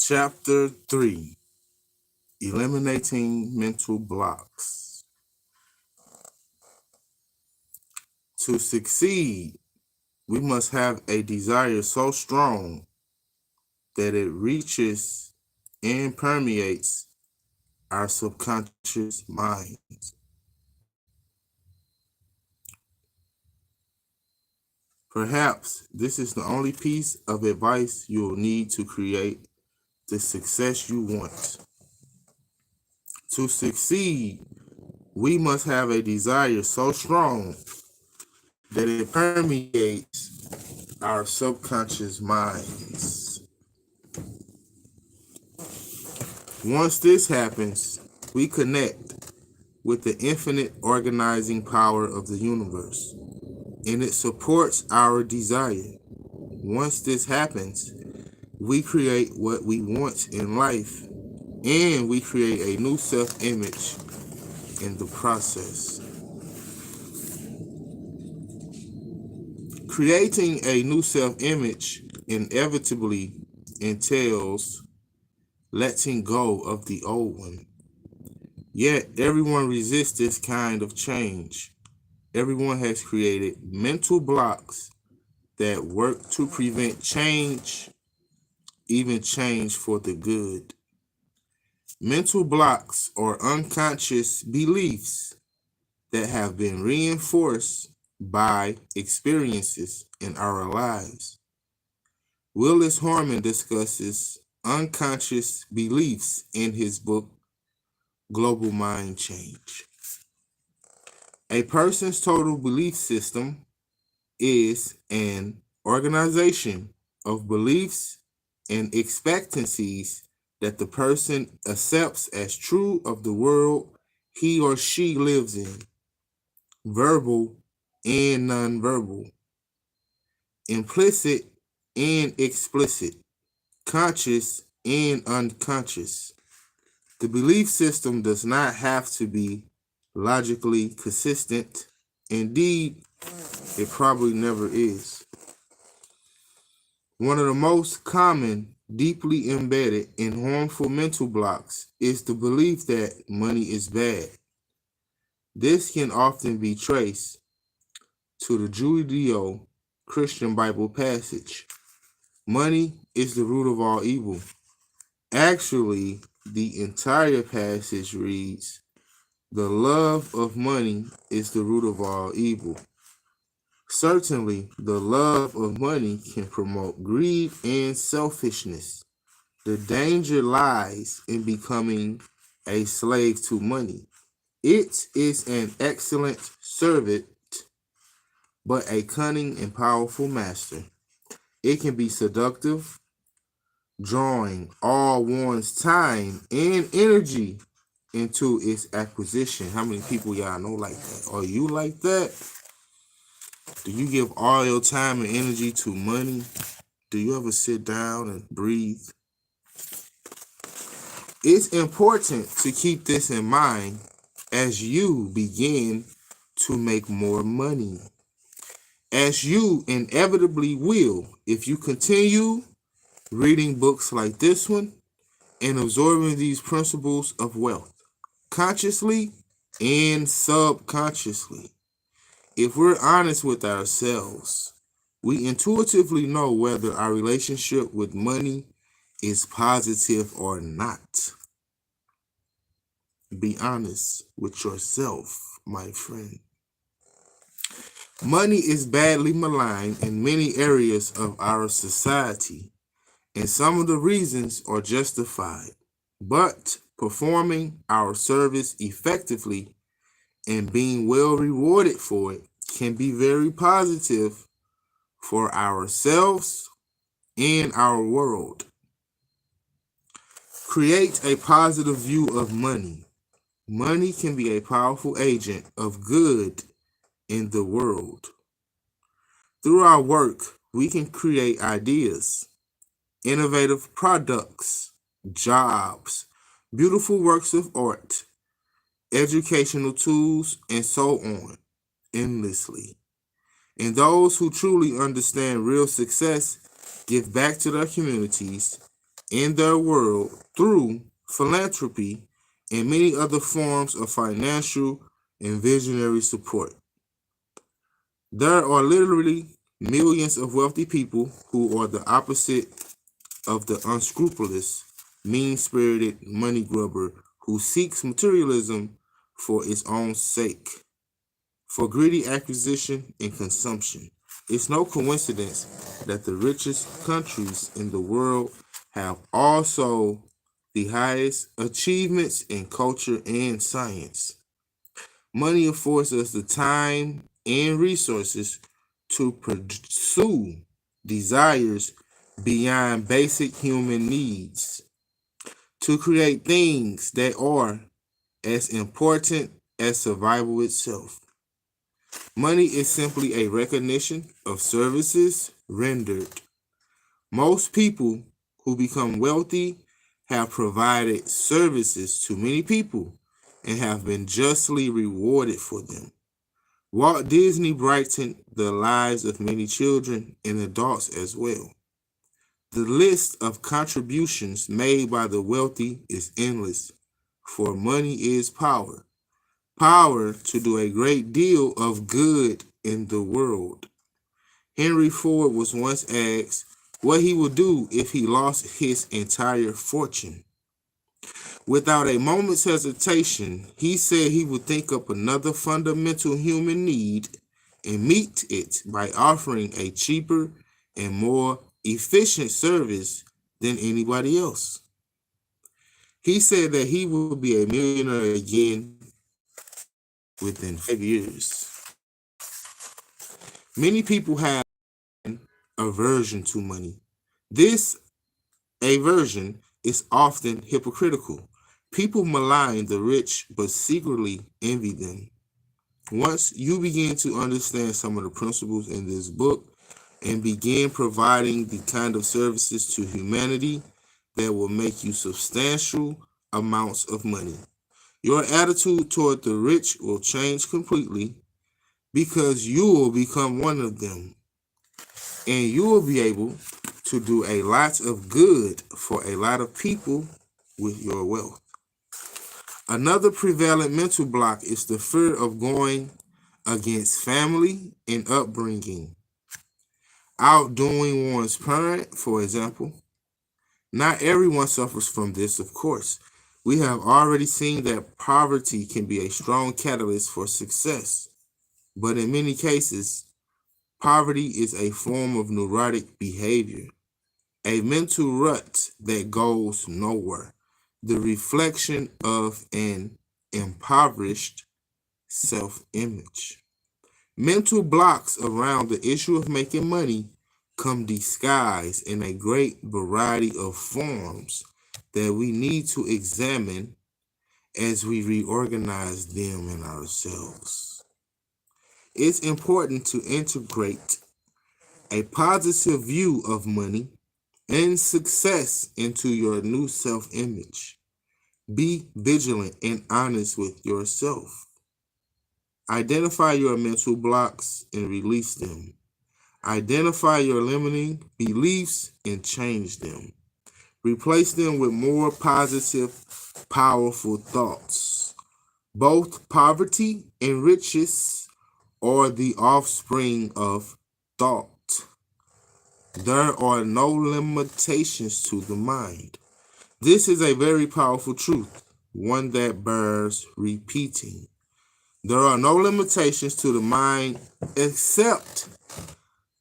Chapter 3: Eliminating Mental Blocks. To succeed, we must have a desire so strong that it reaches and permeates our subconscious minds. Perhaps this is the only piece of advice you'll need to create the success you want. To succeed, we must have a desire so strong that it permeates our subconscious minds. Once this happens, we connect with the infinite organizing power of the universe, and it supports our desire. Once this happens, we create what we want in life, and we create a new self-image in the process. Creating a new self-image inevitably entails letting go of the old one. Yet everyone resists this kind of change. Everyone has created mental blocks that work to prevent change, even change for the good. Mental blocks are unconscious beliefs that have been reinforced by experiences in our lives. Willis Harman discusses unconscious beliefs in his book, Global Mind Change. A person's total belief system is an organization of beliefs and expectancies that the person accepts as true of the world he or she lives in, verbal and nonverbal, implicit and explicit, conscious and unconscious. The belief system does not have to be logically consistent. Indeed, it probably never is. One of the most common, deeply embedded, and harmful mental blocks is the belief that money is bad. This can often be traced to the Judeo-Christian Bible passage, "Money is the root of all evil." Actually, the entire passage reads, "The love of money is the root of all evil." Certainly, the love of money can promote greed and selfishness. The danger lies in becoming a slave to money. It is an excellent servant, but a cunning and powerful master. It can be seductive, drawing all one's time and energy into its acquisition. How many people y'all know like that? Are you like that? Do you give all your time and energy to money? Do you ever sit down and breathe? It's important to keep this in mind as you begin to make more money, as you inevitably will if you continue reading books like this one and absorbing these principles of wealth, consciously and subconsciously. If we're honest with ourselves, we intuitively know whether our relationship with money is positive or not. Be honest with yourself, my friend. Money is badly maligned in many areas of our society, and some of the reasons are justified. But performing our service effectively and being well rewarded for it can be very positive for ourselves and our world. Create a positive view of money. Money can be a powerful agent of good in the world. Through our work, we can create ideas, innovative products, jobs, beautiful works of art, educational tools, and so on, endlessly. And those who truly understand real success give back to their communities in their world through philanthropy and many other forms of financial and visionary support. There are literally millions of wealthy people who are the opposite of the unscrupulous, mean-spirited money grubber who seeks materialism for its own sake, for greedy acquisition and consumption. It's no coincidence that the richest countries in the world have also the highest achievements in culture and science. Money affords us the time and resources to pursue desires beyond basic human needs, to create things that are as important as survival itself. Money is simply a recognition of services rendered. Most people who become wealthy have provided services to many people and have been justly rewarded for them. Walt Disney brightened the lives of many children and adults as well. The list of contributions made by the wealthy is endless, for money is power. Power to do a great deal of good in the world. Henry Ford was once asked what he would do if he lost his entire fortune. Without a moment's hesitation, he said he would think up another fundamental human need and meet it by offering a cheaper and more efficient service than anybody else. He said that he would be a millionaire again within 5 years. Many people have an aversion to money. This aversion is often hypocritical. People malign the rich but secretly envy them. Once you begin to understand some of the principles in this book and begin providing the kind of services to humanity that will make you substantial amounts of money, your attitude toward the rich will change completely because you will become one of them and you will be able to do a lot of good for a lot of people with your wealth. Another prevalent mental block is the fear of going against family and upbringing. Outdoing one's parent, for example. Not everyone suffers from this, of course. We have already seen that poverty can be a strong catalyst for success, but in many cases, poverty is a form of neurotic behavior, a mental rut that goes nowhere, the reflection of an impoverished self-image. Mental blocks around the issue of making money come disguised in a great variety of forms that we need to examine as we reorganize them in ourselves. It's important to integrate a positive view of money and success into your new self-image. Be vigilant and honest with yourself. Identify your mental blocks and release them. Identify your limiting beliefs and change them. Replace them with more positive, powerful thoughts. Both poverty and riches are the offspring of thought. There are no limitations to the mind. This is a very powerful truth, one that bears repeating. There are no limitations to the mind except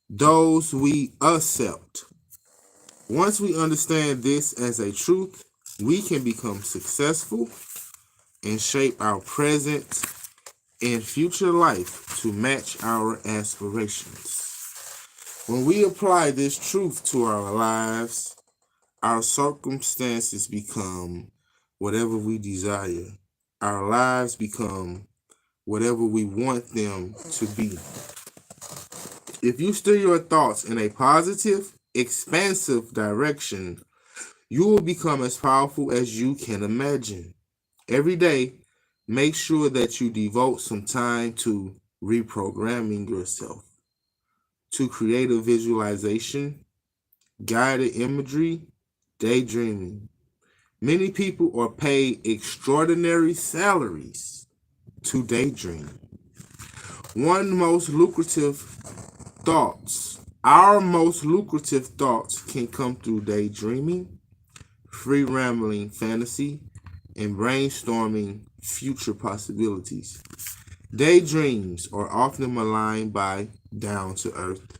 those we accept. Once we understand this as a truth, we can become successful and shape our present and future life to match our aspirations. When we apply this truth to our lives, our circumstances become whatever we desire. Our lives become whatever we want them to be. If you steer your thoughts in a positive, expansive direction, you will become as powerful as you can imagine. Every day, make sure that you devote some time to reprogramming yourself, to creative visualization, guided imagery, Daydreaming. Many people are paid extraordinary salaries to daydream. One most lucrative thoughts, our most lucrative thoughts can come through daydreaming, free rambling fantasy, and brainstorming future possibilities. Daydreams are often maligned by down to earth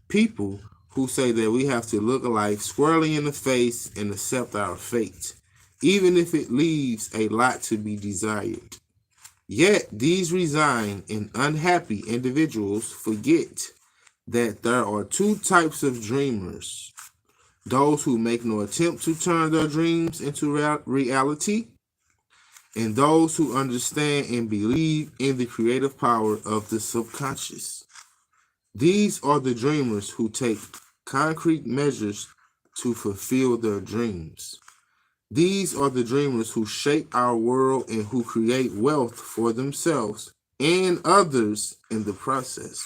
people who say that we have to look alike squarely in the face and accept our fate, even if it leaves a lot to be desired. Yet these resigned and unhappy individuals forget that there are two types of dreamers: those who make no attempt to turn their dreams into reality, and those who understand and believe in the creative power of the subconscious. These are the dreamers who take concrete measures to fulfill their dreams. These are the dreamers who shape our world and who create wealth for themselves and others in the process.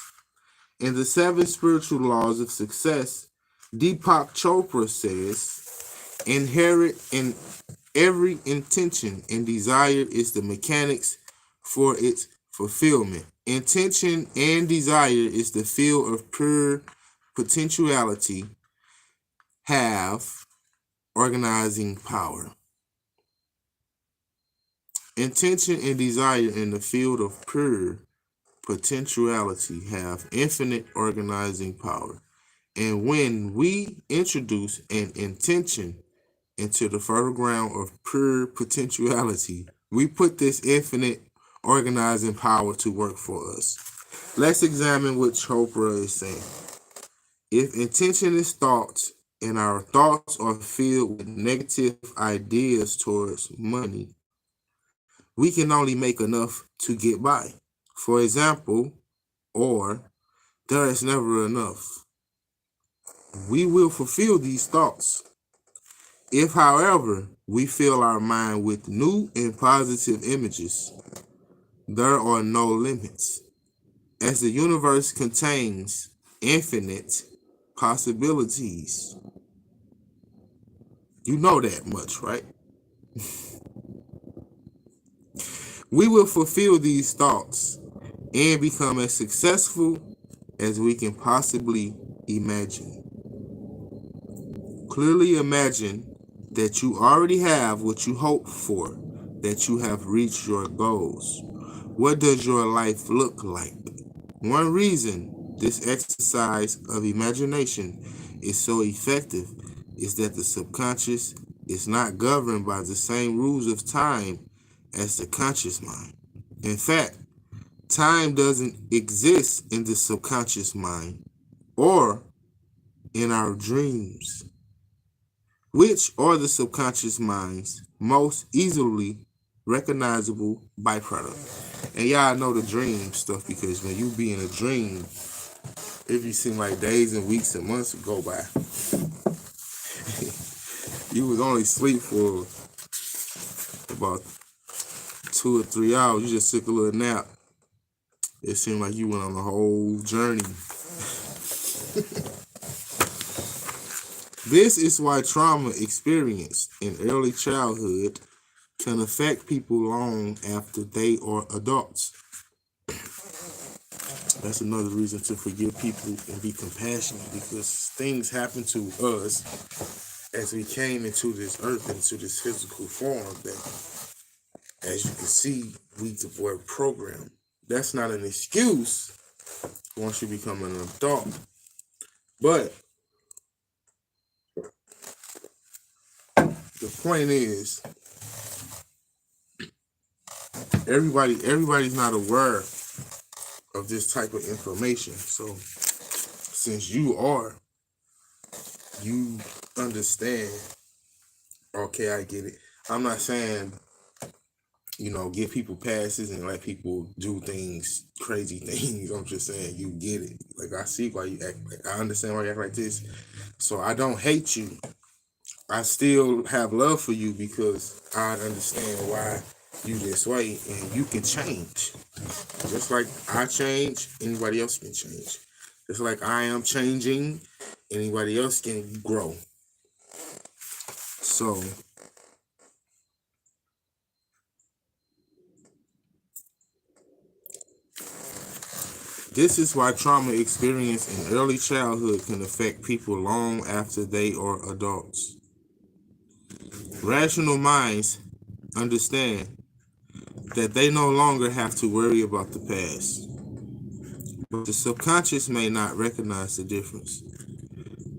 In the seven spiritual laws of success, Deepak Chopra says, inherent in every intention and desire is the mechanics for its fulfillment. Intention and desire is the field of pure potentiality, have organizing power. Intention and desire in the field of pure potentiality have infinite organizing power. And when we introduce an intention into the fertile ground of pure potentiality, we put this infinite organizing power to work for us. Let's examine what Chopra is saying. If intention is thoughts, and our thoughts are filled with negative ideas towards money, we can only make enough to get by. For example, or there is never enough. We will fulfill these thoughts. If, however, we fill our mind with new and positive images, there are no limits. As the universe contains infinite possibilities. You know that much, right? We will fulfill these thoughts and become as successful as we can possibly imagine. Clearly imagine that you already have what you hope for, that you have reached your goals. What does your life look like? One reason this exercise of imagination is so effective is that the subconscious is not governed by the same rules of time as the conscious mind. In fact, time doesn't exist in the subconscious mind or in our dreams, which are the subconscious mind's most easily recognizable byproduct. And y'all know the dream stuff because when you be in a dream, it be seem like days and weeks and months would go by. You was only asleep for about 2 or 3 hours. You just took a little nap. It seemed like you went on a whole journey. This is why trauma experienced in early childhood can affect people long after they are adults. That's another reason to forgive people and be compassionate, because things happen to us as we came into this earth, into this physical form, that, as you can see, we were programmed. That's not an excuse once you become an adult. But the point is, everybody's not aware of this type of information. So since you are, you understand, okay, I get it. I'm not saying, give people passes and let people do things, crazy things. I'm just saying you get it. Like, I see why you act like, I understand why you act like this. So I don't hate you. I still have love for you because I understand why you this way, and you can change. Just like I change, anybody else can change. Just like I am changing, anybody else can grow. So this is why trauma experienced in early childhood can affect people long after they are adults. Rational minds understand that they no longer have to worry about the past, but the subconscious may not recognize the difference.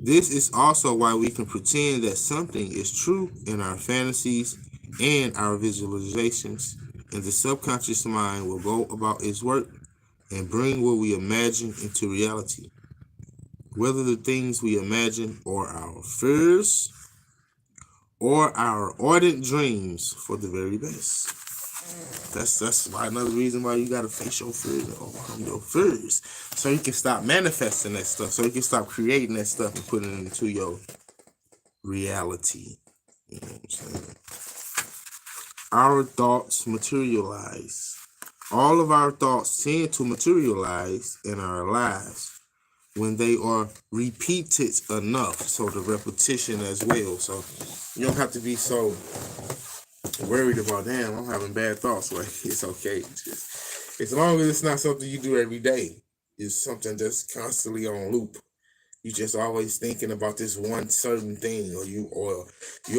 This is also why we can pretend that something is true in our fantasies and our visualizations, and the subconscious mind will go about its work and bring what we imagine into reality. Whether the things we imagine are our fears or our ardent dreams for the very best. That's why another reason why you gotta face your fears and overcome your fears, so you can stop manifesting that stuff, so you can stop creating that stuff and putting it into your reality. You know what I'm saying? Our thoughts materialize. All of our thoughts tend to materialize in our lives when they are repeated enough. So the repetition as well. So you don't have to be so worried about, damn, I'm having bad thoughts. Like, it's okay. Just, as long as it's not something you do every day, it's something that's constantly on loop. You just always thinking about this one certain thing, or you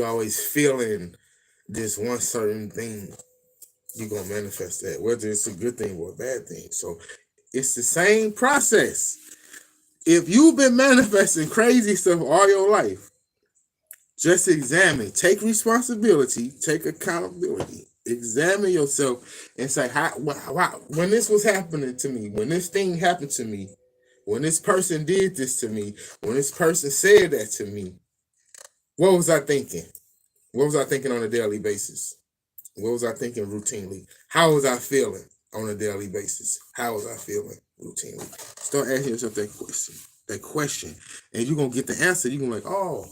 always feeling this one certain thing. You're gonna manifest that, whether it's a good thing or a bad thing. So it's the same process. If you've been manifesting crazy stuff all your life, just examine, take responsibility, take accountability, examine yourself and say, when this was happening to me, when this thing happened to me, when this person did this to me, when this person said that to me, what was I thinking? What was I thinking on a daily basis? What was I thinking routinely? How was I feeling on a daily basis? How was I feeling routinely? Start asking yourself that question, and you're going to get the answer. You're going to be like, oh,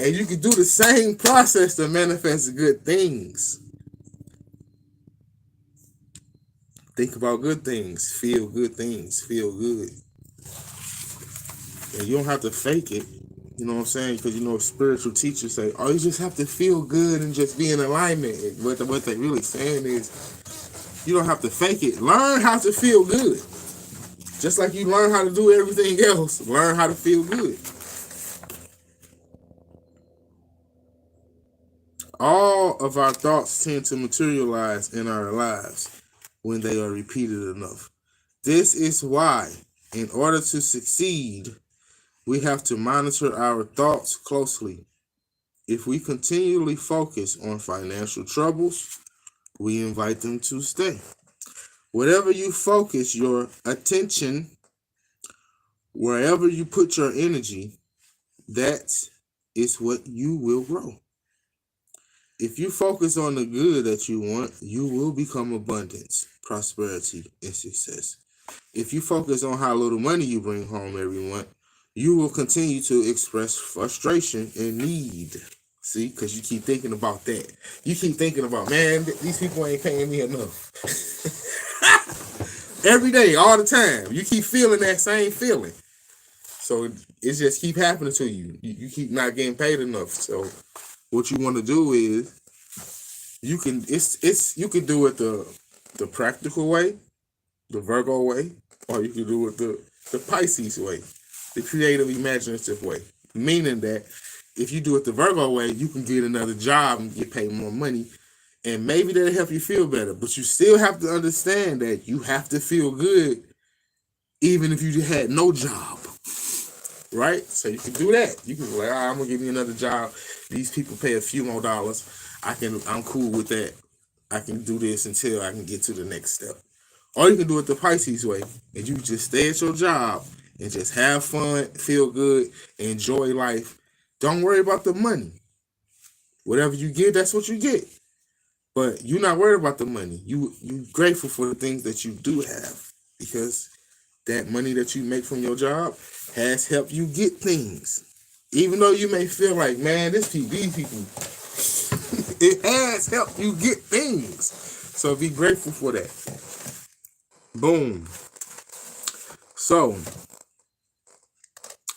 and you can do the same process to manifest good things. Think about good things, feel good things, feel good. And you don't have to fake it. You know what I'm saying? Because, spiritual teachers say, oh, you just have to feel good and just be in alignment. What they're really saying is, you don't have to fake it. Learn how to feel good. Just like you learn how to do everything else, learn how to feel good. All of our thoughts tend to materialize in our lives when they are repeated enough. This is why, in order to succeed, we have to monitor our thoughts closely. If we continually focus on financial troubles, we invite them to stay. Whatever you focus your attention, wherever you put your energy, that is what you will grow. If you focus on the good that you want, you will become abundance, prosperity, and success. If you focus on how little money you bring home every month, you will continue to express frustration and need. See, because you keep thinking about that. You keep thinking about, man, these people ain't paying me enough. Every day, all the time. You keep feeling that same feeling. So it just keep happening to you. You keep not getting paid enough. So what you want to do is you can do it the practical way, the Virgo way, or you can do it the Pisces way, the creative, imaginative way. Meaning that if you do it the Virgo way, you can get another job and get paid more money, and maybe that'll help you feel better. But you still have to understand that you have to feel good even if you had no job. Right? So you can do that. You can be like, I'm gonna give me another job. These people pay a few more dollars. I'm cool with that. I can do this until I can get to the next step. Or you can do it the Pisces way, and you just stay at your job and just have fun, feel good, enjoy life. Don't worry about the money. Whatever you get, that's what you get. But you're not worried about the money. You grateful for the things that you do have, because that money that you make from your job has helped you get things. Even though you may feel like, man, these people, it has helped you get things. So be grateful for that. Boom. So,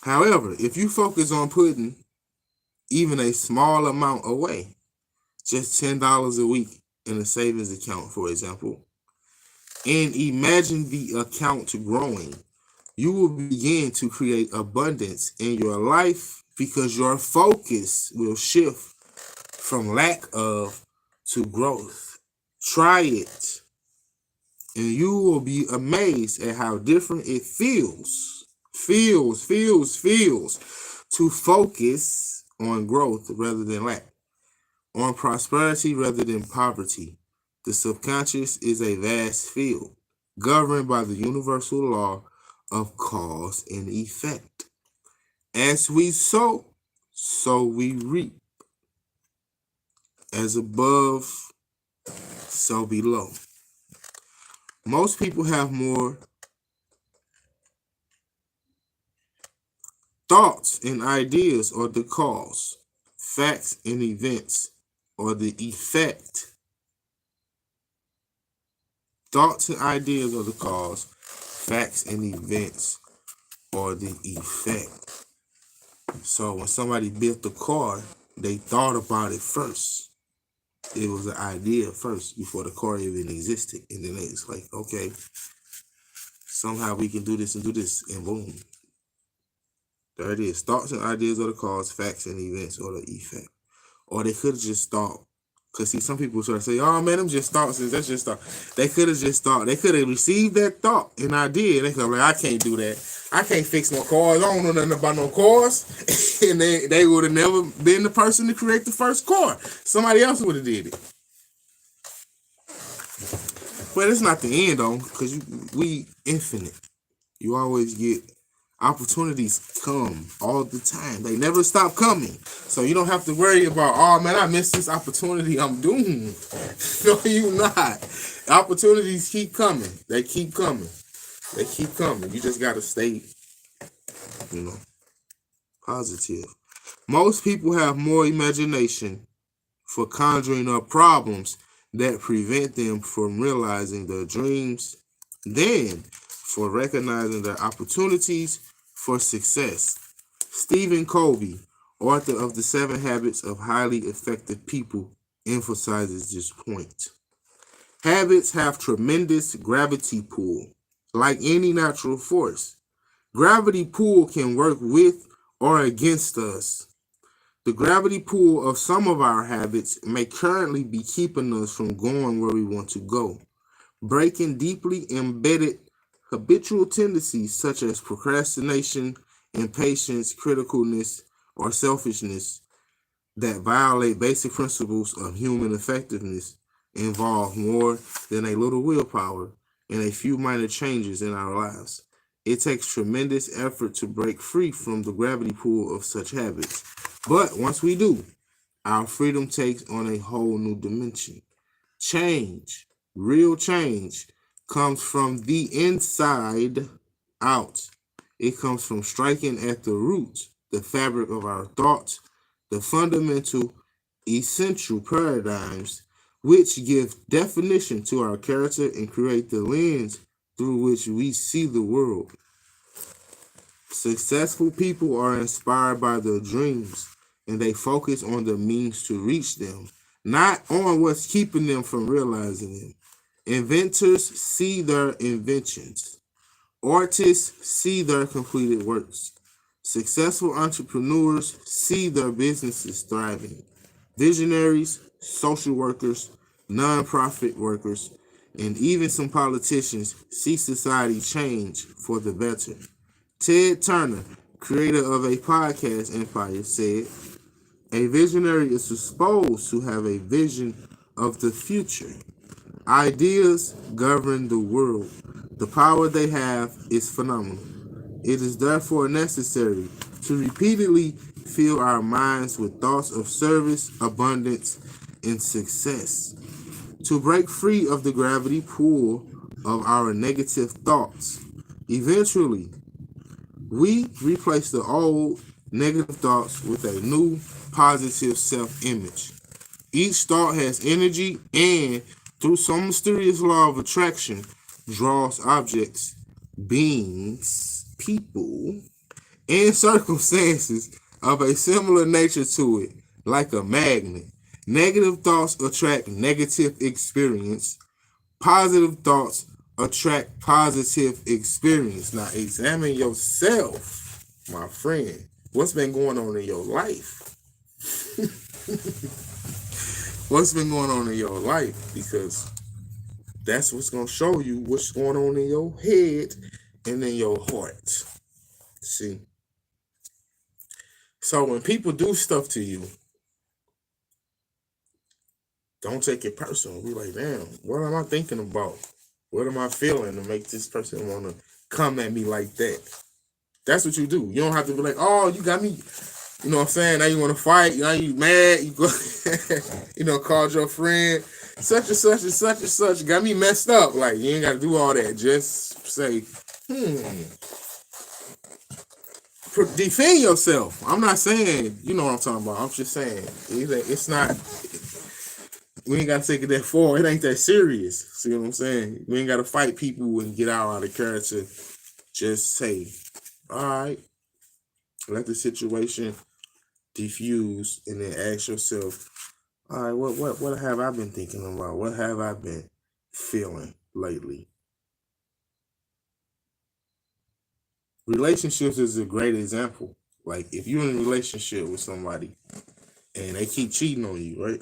however, if you focus on putting even a small amount away, just $10 a week in a savings account, for example, and imagine the account growing, you will begin to create abundance in your life because your focus will shift from lack of to growth. Try it, and you will be amazed at how different it feels to focus on growth rather than lack, on prosperity rather than poverty. The subconscious is a vast field governed by the universal law of cause and effect. As we sow, so we reap. As above, so below. Most people have more thoughts and ideas or the cause. Facts and events or the effect. Thoughts and ideas are the cause. Facts and events or the effect. So when somebody built the car, they thought about it first. It was an idea first before the car even existed. And then it's like, okay, somehow we can do this and do this, and boom. There it is. Thoughts and ideas are the cause, facts and events or the effect. Or they could have just thought, because see, some people try to say, oh man, them just thoughts, that's just thought. They could have just thought, they could have received that thought and idea, and they could have like, I can't do that. I can't fix no cars. I don't know nothing about no cars. And they would have never been the person to create the first car. Somebody else would have did it. But it's not the end though, because we infinite. You always get opportunities come all the time. They never stop coming. So you don't have to worry about, oh man, I missed this opportunity, I'm doomed. No, you not. Opportunities keep coming. They keep coming. They keep coming. You just gotta stay, positive. Most people have more imagination for conjuring up problems that prevent them from realizing their dreams than for recognizing their opportunities for success. Stephen Covey, author of The 7 Habits of Highly Effective People, emphasizes this point. Habits have tremendous gravity pull. Like any natural force, gravity pull can work with or against us. The gravity pull of some of our habits may currently be keeping us from going where we want to go. Breaking deeply embedded habitual tendencies such as procrastination, impatience, criticalness, or selfishness that violate basic principles of human effectiveness involve more than a little willpower and a few minor changes in our lives. It takes tremendous effort to break free from the gravity pull of such habits. But once we do, our freedom takes on a whole new dimension. Change, real change, comes from the inside out. It comes from striking at the roots, the fabric of our thoughts, the fundamental, essential paradigms which give definition to our character and create the lens through which we see the world. Successful people are inspired by their dreams, and they focus on the means to reach them, not on what's keeping them from realizing them. Inventors see their inventions. Artists see their completed works. Successful entrepreneurs see their businesses thriving. Visionaries, social workers, nonprofit workers, and even some politicians see society change for the better. Ted Turner, creator of a podcast empire, said, "A visionary is supposed to have a vision of the future. Ideas govern the world. The power they have is phenomenal. It is therefore necessary to repeatedly fill our minds with thoughts of service, abundance, and success. To break free of the gravity pull of our negative thoughts. Eventually, we replace the old negative thoughts with a new positive self-image. Each thought has energy and, through some mysterious law of attraction, draws objects, beings, people, and circumstances of a similar nature to it, like a magnet. Negative thoughts attract negative experience. Positive thoughts attract positive experience. Now examine yourself, my friend. What's been going on in your life? What's been going on in your life? Because that's what's going to show you what's going on in your head and in your heart. See? So when people do stuff to you, don't take it personal. Be like, damn, what am I thinking about? What am I feeling to make this person want to come at me like that? That's what you do. You don't have to be like, oh, you got me. You know what I'm saying? Now you want to fight. Now you mad. You go, called your friend. Such and such and such and such. Got me messed up. Like, you ain't got to do all that. Just say, defend yourself. I'm not saying, you know what I'm talking about. I'm just saying, it's not... We ain't got to take it that far. It ain't that serious. See what I'm saying? We ain't got to fight people and get out of character. Just say, all right, let the situation diffuse, and then ask yourself, all right, what have I been thinking about? What have I been feeling lately? Relationships is a great example. Like, if you're in a relationship with somebody and they keep cheating on you, right?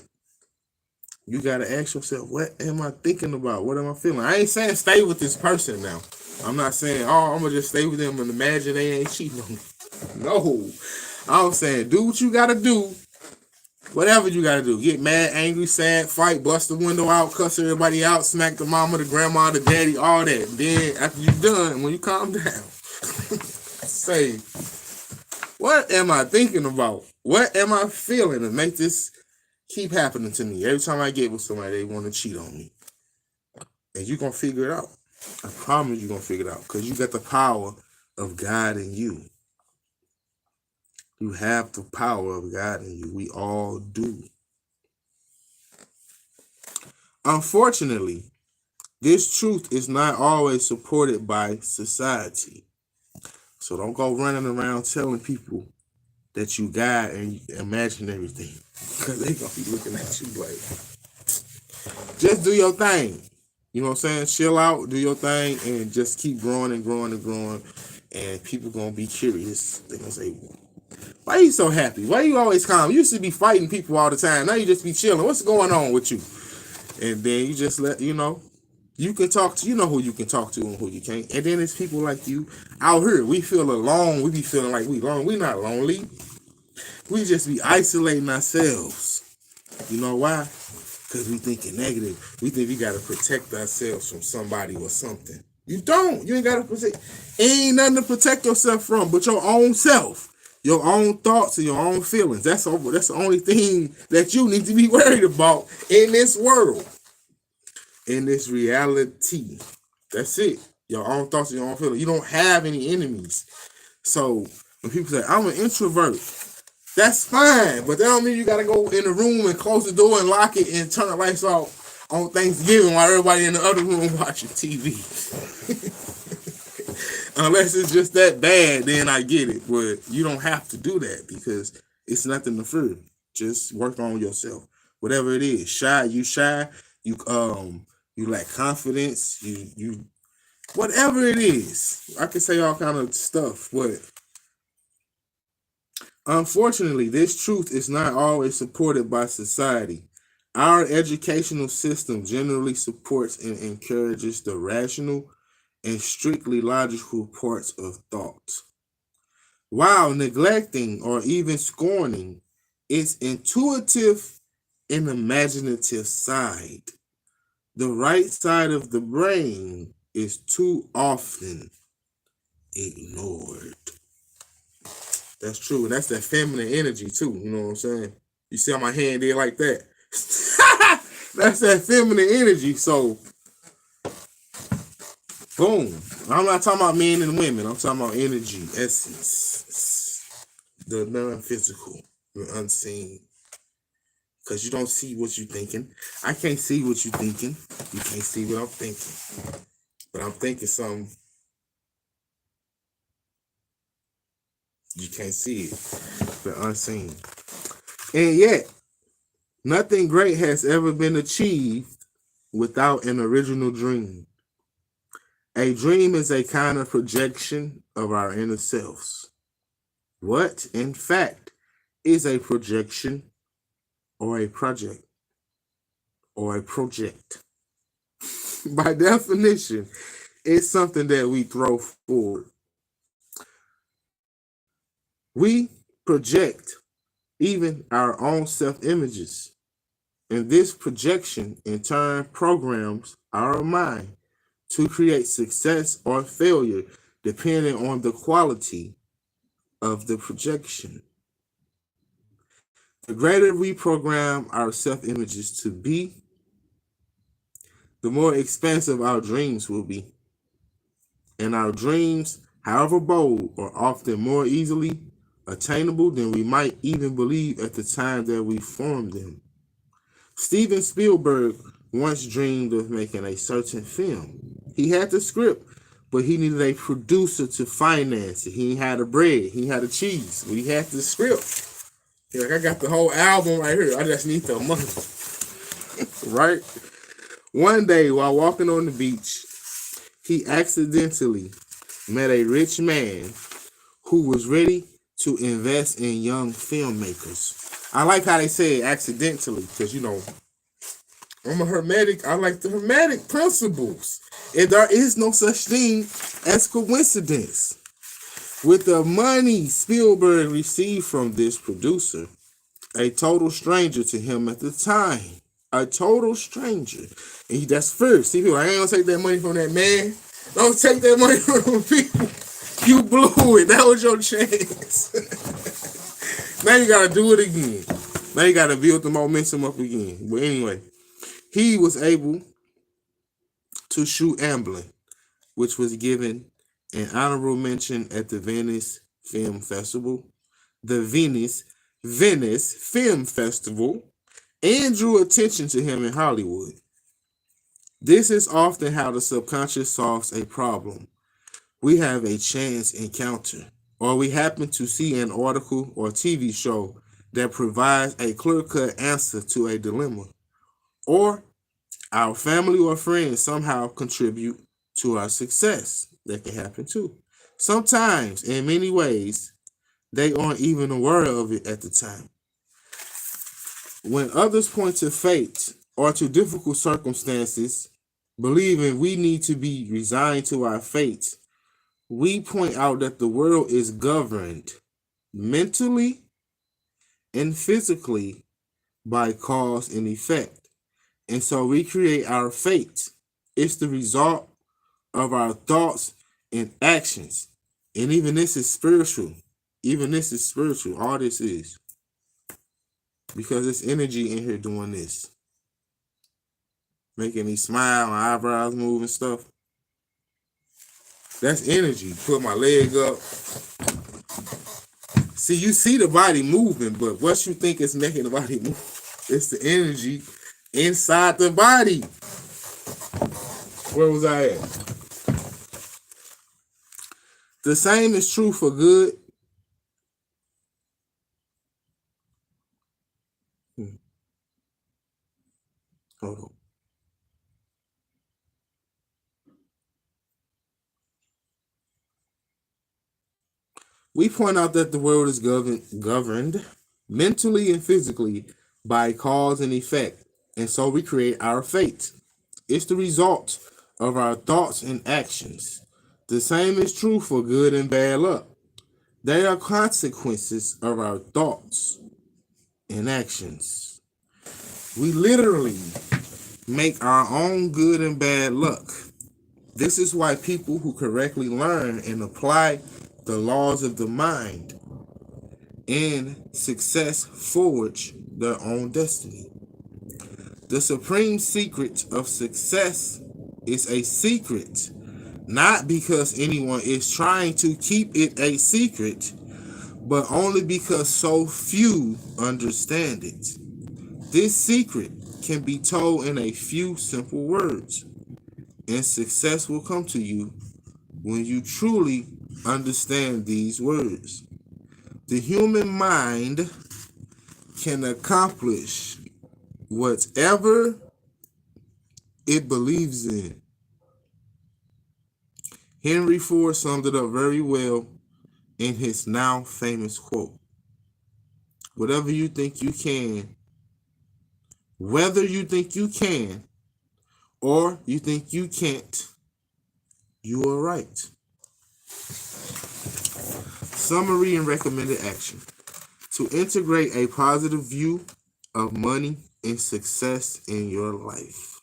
You got to ask yourself, what am I thinking about? What am I feeling? I ain't saying stay with this person now. I'm not saying, oh, I'm going to just stay with them and imagine they ain't cheating on me. No. I'm saying, do what you got to do. Whatever you got to do. Get mad, angry, sad, fight, bust the window out, cuss everybody out, smack the mama, the grandma, the daddy, all that. Then, after you're done, when you calm down, say, what am I thinking about? What am I feeling to make this keep happening to me? Every time I get with somebody, they want to cheat on me. And you're going to figure it out. I promise you're going to figure it out. Because you got the power of God in you. You have the power of God in you. We all do. Unfortunately, this truth is not always supported by society. So don't go running around telling people that you God and you imagine everything. Because they going to be looking at you like, just do your thing. You know what I'm saying? Chill out, do your thing, and just keep growing and growing and growing. And people going to be curious. They're going to say, why are you so happy? Why are you always calm? You used to be fighting people all the time. Now you just be chilling. What's going on with you? And then you just let, you can talk to, who you can talk to and who you can't. And then it's people like you out here. We feel alone. We be feeling like we lonely. We not lonely. We just be isolating ourselves. You know why? Because we thinking negative. We think we got to protect ourselves from somebody or something. You don't. You ain't got to protect. Ain't nothing to protect yourself from but your own self. Your own thoughts and your own feelings. That's the only thing that you need to be worried about in this world. In this reality. That's it. Your own thoughts and your own feelings. You don't have any enemies. So when people say, I'm an introvert, that's fine. But that don't mean you got to go in the room and close the door and lock it and turn the lights off on Thanksgiving while everybody in the other room watching TV. Unless it's just that bad, then I get it. But you don't have to do that because it's nothing to fear. Just work on yourself. Whatever it is. Shy, you lack confidence, you whatever it is. I can say all kind of stuff, but unfortunately, this truth is not always supported by society. Our educational system generally supports and encourages the rational and strictly logical parts of thought, while neglecting or even scorning its intuitive and imaginative side. The right side of the brain is too often ignored. That's true. And that's that feminine energy too. You know what I'm saying? You see how my hand did like that? That's that feminine energy. So, boom. I'm not talking about men and women. I'm talking about energy, essence, the non-physical, the unseen. Because you don't see what you're thinking. I can't see what you're thinking. You can't see what I'm thinking. But I'm thinking something. You can't see it. the unseen. And yet, nothing great has ever been achieved without an original dream. A dream is a kind of projection of our inner selves. What, in fact, is a projection or a project or a project? By definition, it's something that we throw forward. We project even our own self-images, and this projection in turn programs our mind to create success or failure depending on the quality of the projection. The greater we program our self-images to be, the more expansive our dreams will be. And our dreams, however bold, are often more easily attainable than we might even believe at the time that we formed them. Steven Spielberg once dreamed of making a certain film. He had the script, but he needed a producer to finance it. He had the bread, he had the cheese, but he had the script. He's like, I got the whole album right here. I just need the money. Right? One day, while walking on the beach, he accidentally met a rich man who was ready to invest in young filmmakers. I like how they say it accidentally, because, you know, I'm a Hermetic. I like the Hermetic principles. And there is no such thing as coincidence. With the money Spielberg received from this producer, a total stranger to him at the time, a total stranger. And that's first. See, people, I ain't gonna take that money from that man. Don't take that money from people. You blew it. That was your chance. Now you gotta do it again. Now you gotta build the momentum up again. But anyway, he was able to shoot Amblin, which was given an honorable mention at the Venice Film Festival, the Venice Film Festival, and drew attention to him in Hollywood. This is often how the subconscious solves a problem. We have a chance encounter, or we happen to see an article or TV show that provides a clear-cut answer to a dilemma, or our family or friends somehow contribute to our success. That can happen too. Sometimes, in many ways, they aren't even aware of it at the time. When others point to fate or to difficult circumstances, believing we need to be resigned to our fate, we point out that the world is governed mentally and physically by cause and effect. And so we create our fate. It's the result of our thoughts and actions. And even this is spiritual. Even this is spiritual. All this is. Because there's energy in here doing this. Making me smile, my eyebrows move and stuff. That's energy. Put my leg up. See, you see the body moving, but what you think is making the body move? It's the energy inside the body. Where was I at? The same is true for good. Hold on. We point out that the world is governed mentally and physically by cause and effect, and so we create our fate. It's the result of our thoughts and actions. The same is true for good and bad luck. They are consequences of our thoughts and actions. We literally make our own good and bad luck. This is why people who correctly learn and apply the laws of the mind and success forge their own destiny. The supreme secret of success is a secret, not because anyone is trying to keep it a secret, but only because so few understand it. This secret can be told in a few simple words, and success will come to you when you truly understand these words. The human mind can accomplish whatever it believes in. Henry Ford summed it up very well in his now famous quote. Whatever you think you can, whether you think you can or you think you can't, you are right. Summary and recommended action. To integrate a positive view of money and success in your life.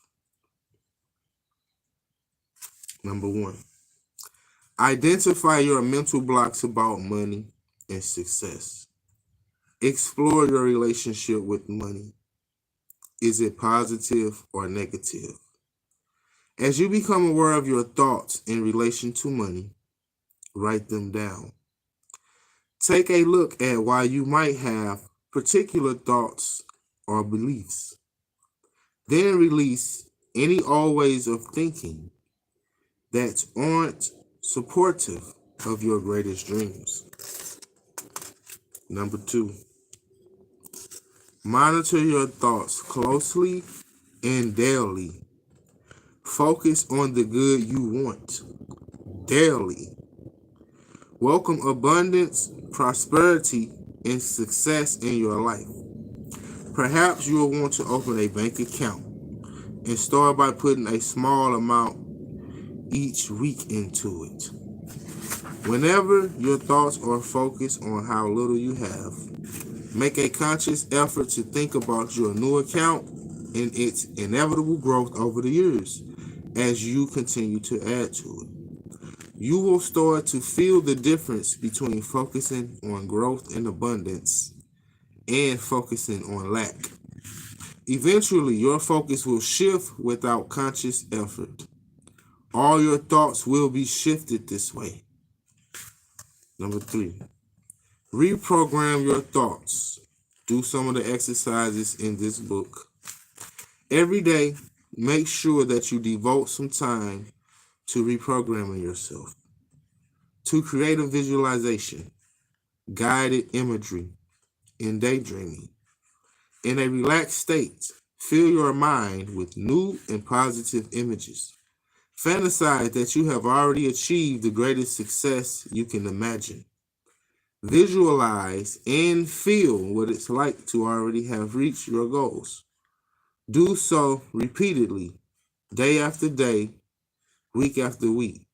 Number 1. Identify your mental blocks about money and success. Explore your relationship with money. Is it positive or negative? As you become aware of your thoughts in relation to money, write them down. Take a look at why you might have particular thoughts or beliefs. Then release any old ways of thinking that aren't supportive of your greatest dreams. Number 2, monitor your thoughts closely and daily. Focus on the good you want daily. Welcome abundance, prosperity, and success in your life. Perhaps you will want to open a bank account and start by putting a small amount each week into it. Whenever your thoughts are focused on how little you have, make a conscious effort to think about your new account and its inevitable growth over the years as you continue to add to it. You will start to feel the difference between focusing on growth and abundance and focusing on lack. Eventually, your focus will shift without conscious effort. All your thoughts will be shifted this way. Number 3, reprogram your thoughts. Do some of the exercises in this book. Every day, make sure that you devote some time to reprogramming yourself. To create a visualization, guided imagery, and daydreaming. In a relaxed state, fill your mind with new and positive images. Fantasize that you have already achieved the greatest success you can imagine. Visualize and feel what it's like to already have reached your goals. Do so repeatedly, day after day, week after week.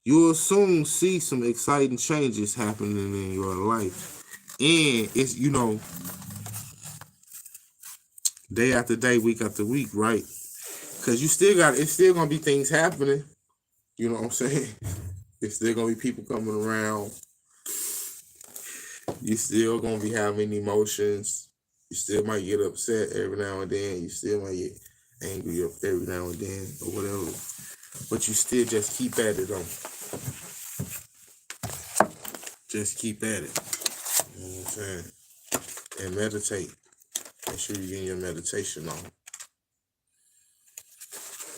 You will soon see some exciting changes happening in your life. And it's, day after day, week after week, right? Because it's still going to be things happening. You know what I'm saying? It's still going to be people coming around. You still going to be having emotions. You still might get upset every now and then. You still might get angry every now and then or whatever. But you still just keep at it, though. Just keep at it. You know what I'm saying? And meditate. Make sure you're getting your meditation on.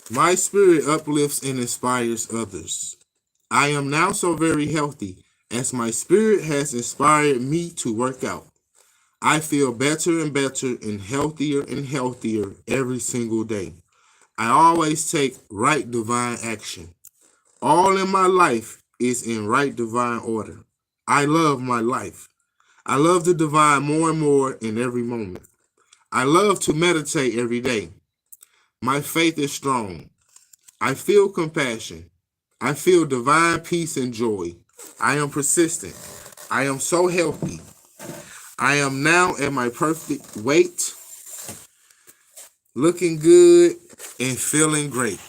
My spirit uplifts and inspires others. I am now so very healthy as my spirit has inspired me to work out. I feel better and better and healthier every single day. I always take right divine action. All in my life is in right divine order. I love my life. I love the divine more and more in every moment. I love to meditate every day. My faith is strong. I feel compassion. I feel divine peace and joy. I am persistent. I am so healthy. I am now at my perfect weight, looking good and feeling great.